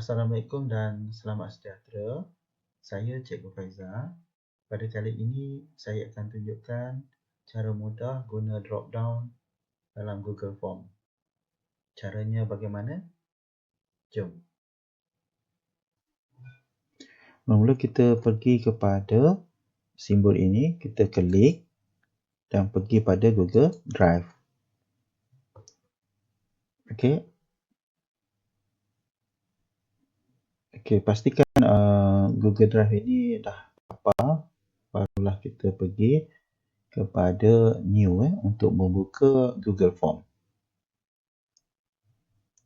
Assalamualaikum dan selamat sejahtera. Saya Cikgu Faizal. Pada kali ini saya akan tunjukkan cara mudah guna drop down dalam Google Form. Caranya bagaimana? Jom. Mula kita pergi kepada simbol ini, kita klik dan pergi pada Google Drive. Okey, pastikan Google Drive ini dah apa, barulah kita pergi kepada new untuk membuka Google Form.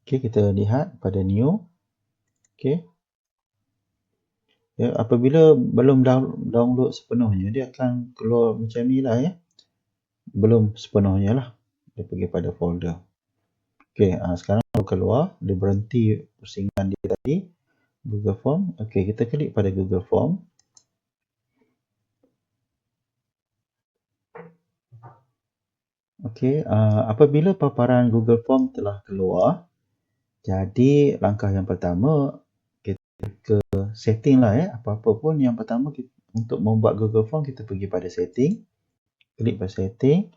Okey, kita lihat pada new. Okey. Ya, apabila belum download sepenuhnya, dia akan keluar macam ni lah ya. Belum sepenuhnya lah. Dia pergi pada folder. Okey, sekarang baru keluar. Dia berhenti pusingan dia tadi. Google Form. Okey, kita klik pada Google Form. Okey, apabila paparan Google Form telah keluar, jadi langkah yang pertama, kita ke setting lah ya. Apa-apa pun yang pertama untuk membuat Google Form, kita pergi pada setting. Klik pada setting.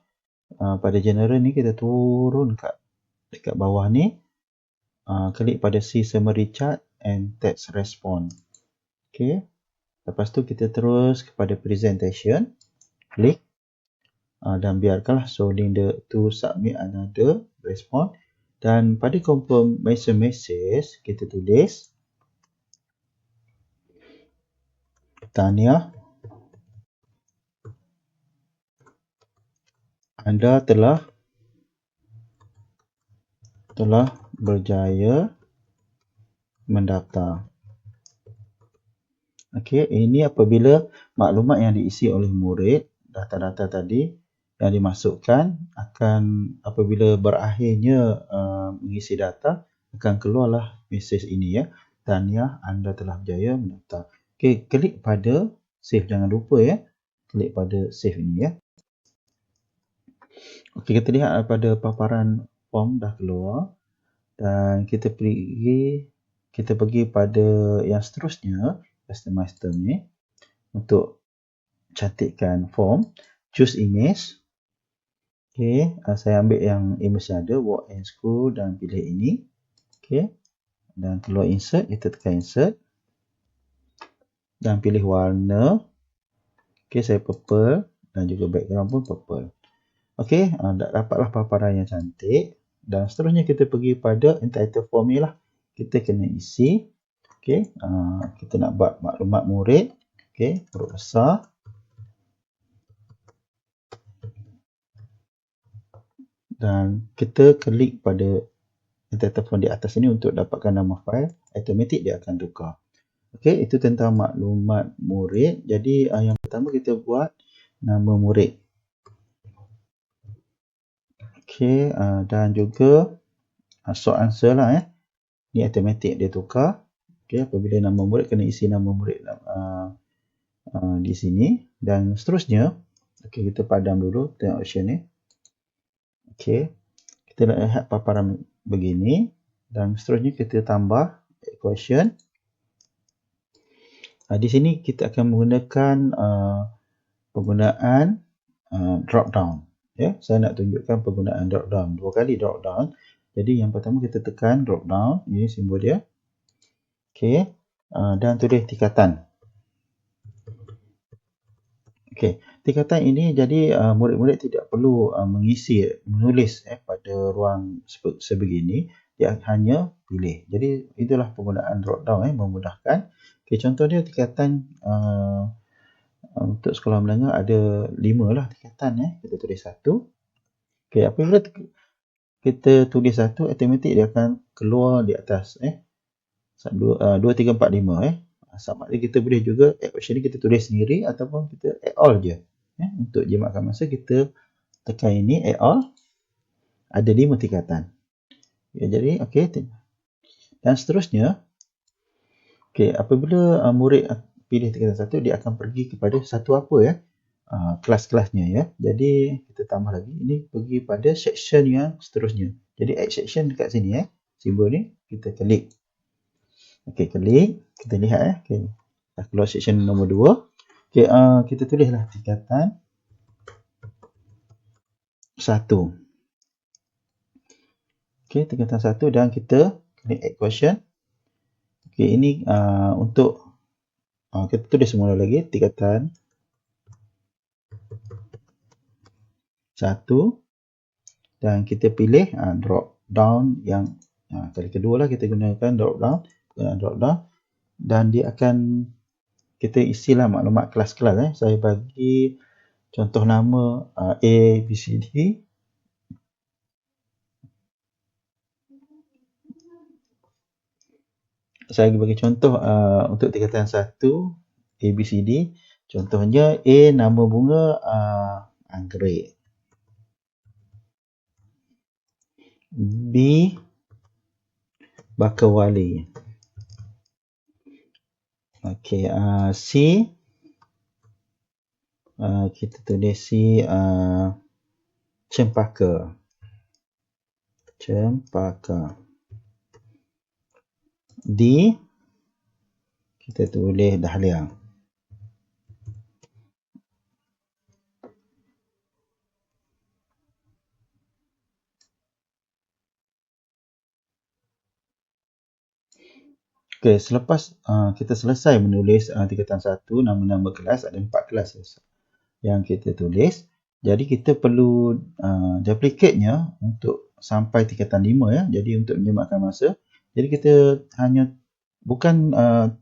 Pada general ni kita turun dekat bawah ni. Klik pada see summary chart and text response. Okey. Lepas tu kita terus kepada presentation. Klik. Dan biarkanlah showing to submit another response. Dan pada confirmation message kita tulis tahniah, anda telah berjaya mendaftar. Okey, ini apabila maklumat yang diisi oleh murid, data-data tadi yang dimasukkan akan apabila berakhirnya mengisi data, akan keluarlah mesej ini ya. Tahniah, anda telah berjaya mendaftar. Okey, klik pada save, jangan lupa ya. Klik pada save ini ya. Okey, kita lihat pada paparan form dah keluar dan kita pergi pada yang seterusnya, customize term ni. Untuk cantikkan form, choose image. Okey, saya ambil yang image yang ada, work and school, dan pilih ini. Okey, dan keluar insert, kita tekan insert dan pilih warna. Okey, saya purple dan juga background pun purple. Okey, dapatlah paparan yang cantik. Dan seterusnya kita pergi pada entitled form ni lah. Kita kena isi. Okey, kita nak buat maklumat murid. Okey, huruf besar. Dan kita klik pada entitled form di atas ini untuk dapatkan nama file. Automatik dia akan tukar. Okey, itu tentang maklumat murid. Jadi yang pertama kita buat nama murid. Okey, dan juga short answer lah ya. Ni automatik dia tukar. Okey, apabila nama murid kena isi nama murid di sini dan seterusnya. Okey, kita padam dulu tengok option ni. Okey, kita nak lihat paparan begini dan seterusnya kita tambah equation. Di sini kita akan menggunakan penggunaan drop down. Ya, saya nak tunjukkan penggunaan drop down. 2 kali drop down. Jadi yang pertama kita tekan drop down, ini simbol dia. Okey, dan tulis tingkatan. Okey, tingkatan ini jadi murid-murid tidak perlu menulis pada ruang sebegini, dia hanya pilih. Jadi itulah penggunaan drop down memudahkan. Okey, contoh dia tingkatan untuk sekolah menengah ada 5 lah tingkatan. Kita tulis 1. Okey, apabila kita tulis 1, automatik dia akan keluar di atas 2, 3, 4, 5 sama ada kita boleh juga option ni kita tulis sendiri ataupun kita add all je. Untuk jimatkan masa kita tekan ini add all, ada 5 tingkatan. Ya, jadi okey, dan seterusnya. Okey, apabila murid pilih tingkatan 1, dia akan pergi kepada satu apa kelas-kelasnya ya. Jadi kita tambah lagi, ini pergi pada section yang seterusnya. Jadi add section dekat sini simbol ni kita klik. Okey, klik. Kita lihat okey. Dah keluar section nombor 2. Okey, kita tulislah tingkatan 1. Okey, tingkatan 1 dan kita klik add question. Okey, ini untuk kita tulis semula lagi tingkatan 1 dan kita pilih drop down yang kali kedua lah kita gunakan drop down dan dia akan kita isilah maklumat kelas-kelas. Saya bagi contoh nama A, B, C, D. Saya bagi contoh untuk tingkatan 1 A, B, C, D. Contohnya A nama bunga anggrek. B bakawali. Okey, C kita tulis C cempaka. D kita tulis dahlia. Okey, selepas kita selesai menulis tingkatan 1 nama-nama kelas, ada 4 kelas yang kita tulis. Jadi kita perlu duplicate-nya untuk sampai tingkatan 5 ya. Jadi untuk menyempatkan masa. Jadi kita hanya bukan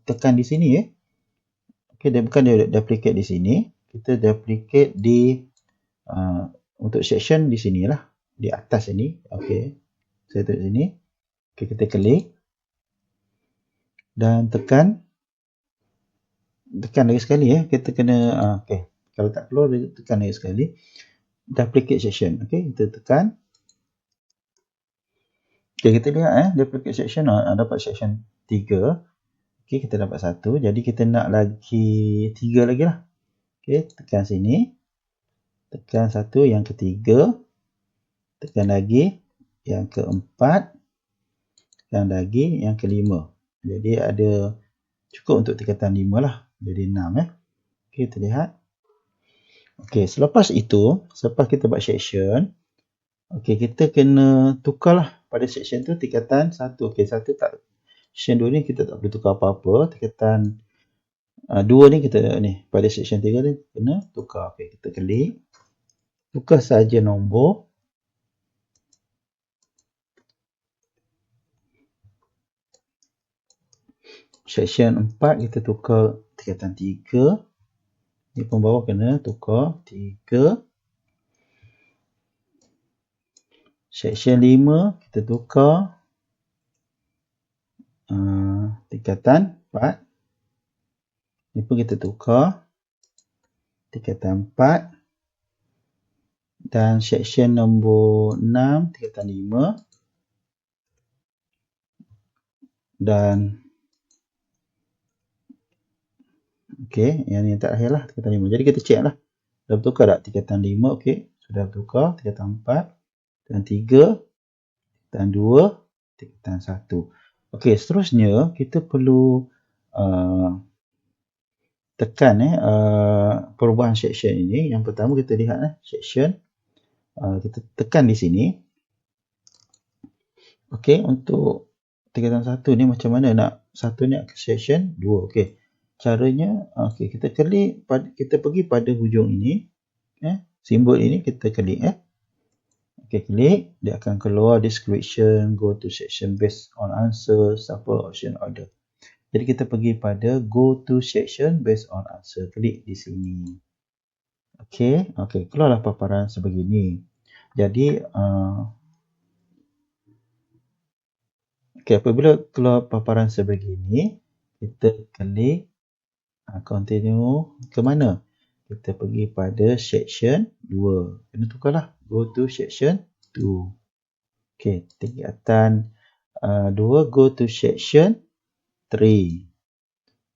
tekan di sini ya. Okey, dia bukan dia duplicate di sini. Kita duplicate di untuk section di sinilah, di atas ini. Okey. Saya tulis sini. Okey, kita klik dan tekan lagi sekali ya. Kita kena okey. Kalau tak keluar tekan lagi sekali. Duplicate section. Okey, kita tekan. Okey, kita lihat duplicate section dapat section 3. Okey, kita dapat 1. Jadi kita nak lagi 3 lagi lah. Okey, tekan sini. Tekan 1 yang ketiga. Tekan lagi yang keempat. Tekan lagi yang kelima. Jadi ada cukup untuk tingkatan 5 lah. Jadi 6 Okey, kita lihat. Okey, selepas itu, selepas kita buat section, okey, kita kena tukarlah pada section tu tingkatan 1. Okey, 1 tak, section 2 ni kita tak perlu tukar apa-apa. Tingkatan 2 ni kita ni pada section 3 ni kena tukar. Okey, kita klik. Tukar saja nombor. Section 4 kita tukar tingkatan 3. Ni pembawa kena tukar 3. Section 5 kita tukar tingkatan 4. Ni pun kita tukar tingkatan 4. Dan section nombor 6 tingkatan 5. Dan okey, yang ni terakhir lah tingkatan 5. Jadi kita check lah. Dah bertukar tak tingkatan 5? Okey, sudah bertukar tingkatan 4. Dan 3. Dan 2. Tingkatan 1. Okey, seterusnya kita perlu tekan perubahan section ini. Yang pertama kita lihat section. Kita tekan di sini. Okey, untuk tingkatan 1 ni macam mana nak satu ni ke section 2. Okey. Caranya kita klik kita pergi pada hujung ini. Simbol ini kita klik Okey, klik, dia akan keluar description, go to section based on answer, shuffle option order. Jadi kita pergi pada go to section based on answer. Klik di sini. Okey, keluarlah paparan sebegini. Jadi apabila keluar paparan sebegini, kita klik continue ke mana? Kita pergi pada section 2. Kena tukarlah. Go to section 2. Okey, tingkatan 2 go to section 3.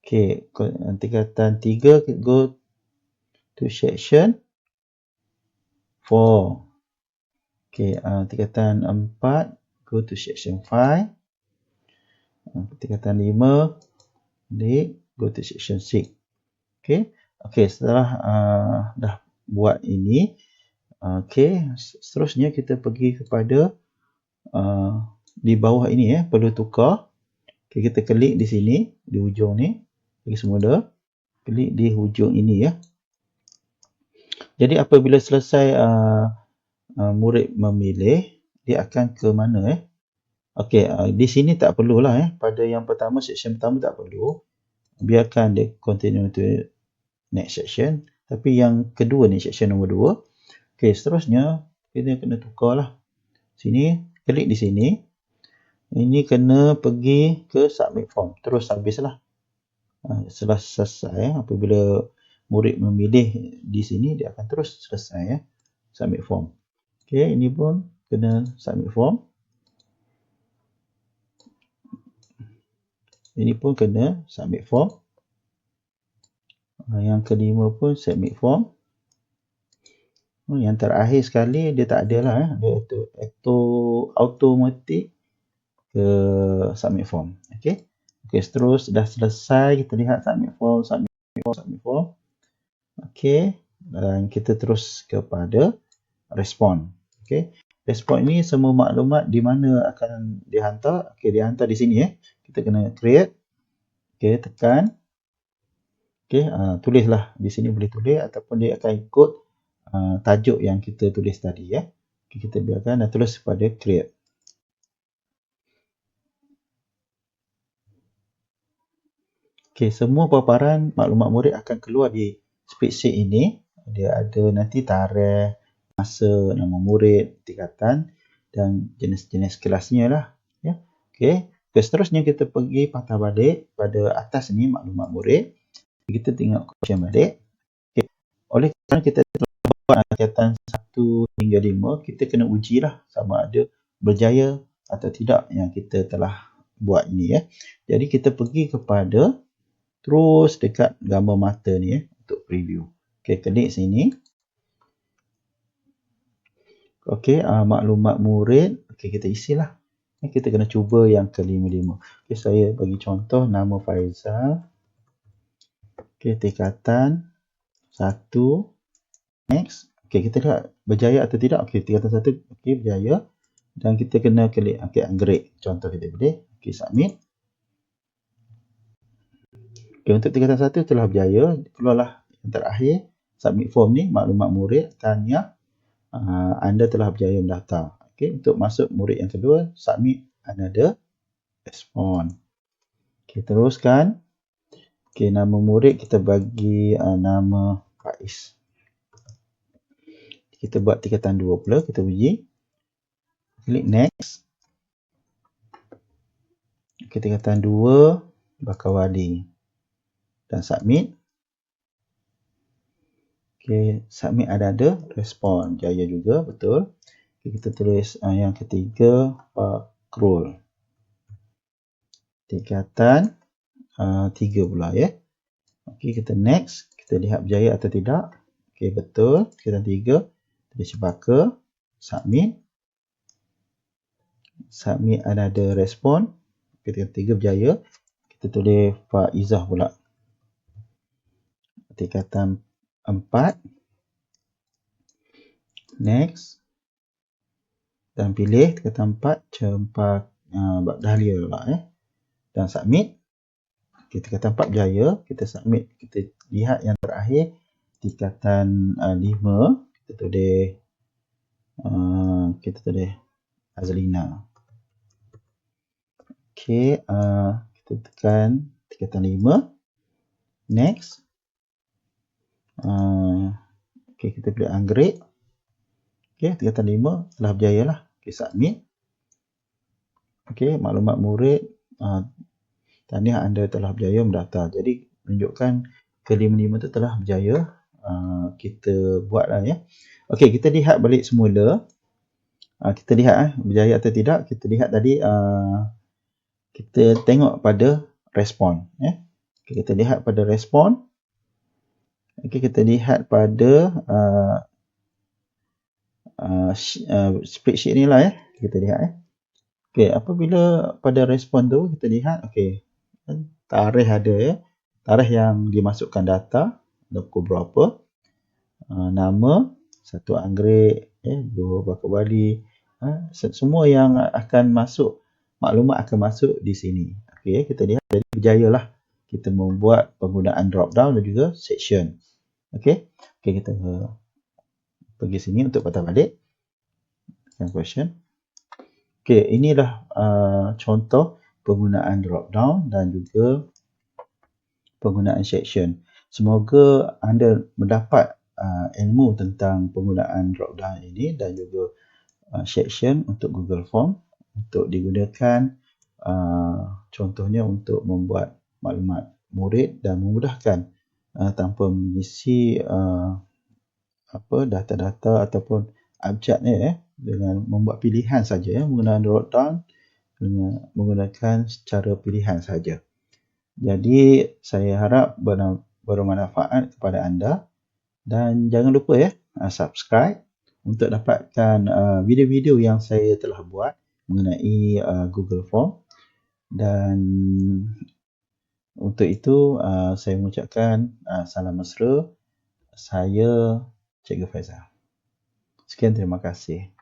Okey, tingkatan 3 go to section 4. Okey, tingkatan 4 go to section 5. Tingkatan 5, klik go to section 6. Okey. Okey, setelah dah buat ini, okey, seterusnya kita pergi kepada di bawah ini perlu tukar. Okay, kita klik di sini, di hujung ni, bagi semula, klik di hujung ini ya. Jadi apabila selesai murid memilih, dia akan ke mana Okey, di sini tak perlulah pada yang pertama, section pertama tak perlu. Biarkan dia continue to next section. Tapi yang kedua ni, section nombor 2. Okey, seterusnya kita kena tukarlah. Sini, klik di sini. Ini kena pergi ke submit form. Terus habislah. Setelah selesai, apabila murid memilih di sini, dia akan terus selesai submit form. Okey, ini pun kena submit form. Ini pun kena submit form. Yang kelima pun submit form. Yang terakhir sekali dia tak ada lah. Dia automatic ke submit form. Okey. Okey, terus dah selesai kita lihat submit form. Okey. Dan kita terus kepada respon. Okey. Respon ini semua maklumat di mana akan dihantar. Okey, dihantar di sini Kita kena create. Okey, tekan. Okey, tulislah di sini boleh tulis ataupun dia akan ikut tajuk yang kita tulis tadi Okay, kita biarkan dan terus pada create. Okey, semua paparan maklumat murid akan keluar di spreadsheet ini. Dia ada nanti tarikh, masa, nama murid, tingkatan dan jenis-jenis kelasnya lah. Ya. Okey, seterusnya kita pergi patah balik pada atas ni maklumat murid. Kita tengok question balik. Okay. Oleh kerana kita telah buat tingkatan 1 hingga 5, kita kena ujilah sama ada berjaya atau tidak yang kita telah buat ini Jadi kita pergi kepada terus dekat gambar mata ni untuk preview. Okey, klik sini. Okey, maklumat murid. Okey, kita isilah. Kita kena cuba yang ke-5. Okey, saya bagi contoh nama Faizal. Okey, tingkatan 1. Next. Okey, kita lihat berjaya atau tidak. Okey, tingkatan 1 okey berjaya dan kita kena klik upgrade. Contoh kita boleh. Okey, submit. Okey, untuk tingkatan 1 telah berjaya. Keluarlah yang terakhir submit form ni maklumat murid tanya anda telah berjaya mendaftar. Okey, untuk masuk murid yang kedua, submit another respond. Okey, teruskan. Okey, nama murid kita bagi nama Faiz. Kita buat tingkatan 2 pula, kita uji. Klik next. Okey, tingkatan 2 Bakawali. Dan submit. Okey, submit ada respon. Jaya juga, betul. Okay, kita tulis yang ketiga Fakrul. Tingkatan 3 pula Okey, kita next. Kita lihat berjaya atau tidak. Okey, betul. Tingkatan 3. Tulis Bakar. Submit. Submit ada respon. Okey, tingkatan 3 berjaya. Kita tulis Faizah pula. Tingkatan 4. Next. Dan pilih tingkatan 4 Cempak Dahlia pula Dan submit. Okay, tingkatan 4 berjaya. Kita submit. Kita lihat yang terakhir tingkatan 5. Kita tulis Azlina. Okey, kita tekan tingkatan 5. Next. Okey, kita pilih upgrade. Okey, tingkatan 5 telah berjaya lah. Okey, submit. Okey, maklumat murid. Tahniah anda telah berjaya mendaftar. Jadi, menunjukkan ke-5 tu telah berjaya. Kita buatlah Okey, kita lihat balik semula. Kita lihat berjaya atau tidak. Kita lihat tadi, kita tengok pada respon. Okay, kita lihat pada respon. Okay, kita lihat pada spreadsheet ni lah Kita lihat Okey, apabila pada respon tu kita lihat, okey, tarikh ada ya. Tarikh yang dimasukkan data, pukul berapa, nama, satu anggrek, dua bakar bali, semua yang akan masuk, maklumat akan masuk di sini. Okey, kita lihat jadi berjayalah kita membuat penggunaan drop down dan juga section. Okey. Okey, kita pergi sini untuk patah balik. Question. Okey, inilah contoh penggunaan drop down dan juga penggunaan section. Semoga anda mendapat ilmu tentang penggunaan drop down ini dan juga section untuk Google Form untuk digunakan contohnya untuk membuat maklumat murid dan memudahkan tanpa mengisi data-data ataupun abjadnya dengan membuat pilihan saja menggunakan drop down dengan menggunakan secara pilihan saja. Jadi saya harap bermanfaat kepada anda dan jangan lupa subscribe untuk dapatkan video-video yang saya telah buat mengenai Google Form. Dan untuk itu saya mengucapkan salam mesra. Saya Cikgu Faizal. Sekian, terima kasih.